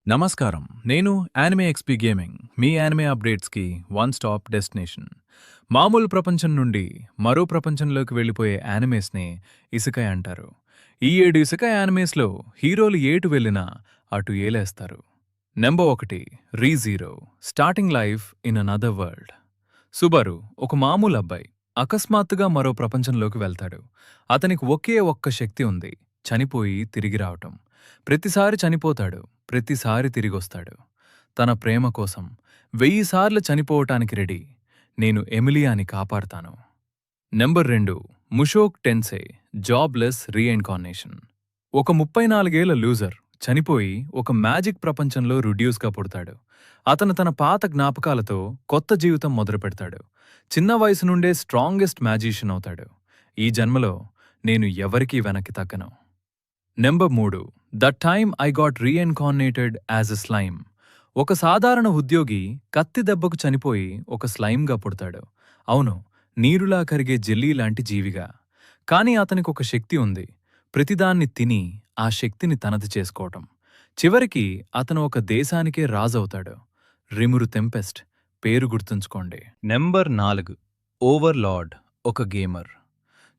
నమస్కారం. నేను anime XP gaming. మీ anime అప్డేట్స్‌కి one stop destination. మామూలు ప్రపంచం నుండి మరో ప్రపంచంలోకి వెళ్ళిపోయే యానిమేస్‌నే ఇసెకాయ్ అంటారు. ఈ 7 ఇసెకాయ్ యానిమేస్‌లో హీరోలు ఎటు వెళ్ళినా అటు ఏలేస్తారు. Number 1 re zero starting life in another world. Subaru ఒక మామూలు అబ్బాయి అకస్మాత్తుగా మరో ప్రపంచంలోకి వెళ్తాడు. అతనికి ఒకే ఒక్క శక్తి ఉంది, చనిపోయి తిరిగి రావటం. ప్రతిసారి చనిపోతాడు, ప్రతిసారి తిరిగొస్తాడు. తన ప్రేమ కోసం 1000 సార్లు చనిపోవటానికి రెడీ. నేను ఎమిలియాని కాపాడతాను. Number 2 Mushoku Tensei jobless reincarnation. ఒక 34 ఏళ్ల లూజర్ చనిపోయి ఒక మ్యాజిక్ ప్రపంచంలో రుడ్యూస్గా పుడతాడు. అతను తన పాత జ్ఞాపకాలతో కొత్త జీవితం మొదలుపెడతాడు. చిన్న వయసు నుండే స్ట్రాంగెస్ట్ మ్యాజీషియన్ అవుతాడు. ఈ జన్మలో నేను ఎవరికీ వెనక్కి తగ్గను. Number 3 the time I got reincarnated as a slime. ఒక సాధారణ ఉద్యోగి కత్తి దెబ్బకు చనిపోయి ఒక స్లైమ్గా పుడతాడు. అవును, నీరులా కరిగే జెల్లీ లాంటి జీవిగా. కాని అతనికి ఒక శక్తి ఉంది, ప్రతిదాన్ని తిని ఆ శక్తిని తనది చేసుకోవటం. చివరికి అతను ఒక దేశానికే రాజవుతాడు. రిమురు టెంపెస్ట్, పేరు గుర్తుంచుకోండి. నెంబర్ 4 ఓవర్లార్డ్ ఒక గేమర్.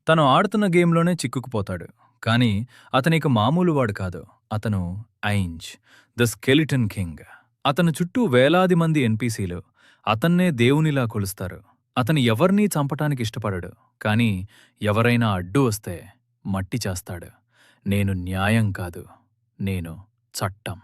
తను ఆడుతున్న గేమ్లోనే చిక్కుకుపోతాడు. కానీ అతనిక మామూలువాడు కాదు. అతను ఐంజ్, ద స్కెలిటన్ కింగ్. అతను చుట్టూ వేలాది మంది ఎన్పీసీలు అతన్నే దేవునిలా కొలుస్తారు. అతను ఎవర్నీ చంపటానికి ఇష్టపడడు. కాని ఎవరైనా అడ్డు వస్తే మట్టి చేస్తాడు. నేను న్యాయం కాదు, నేను చట్టం.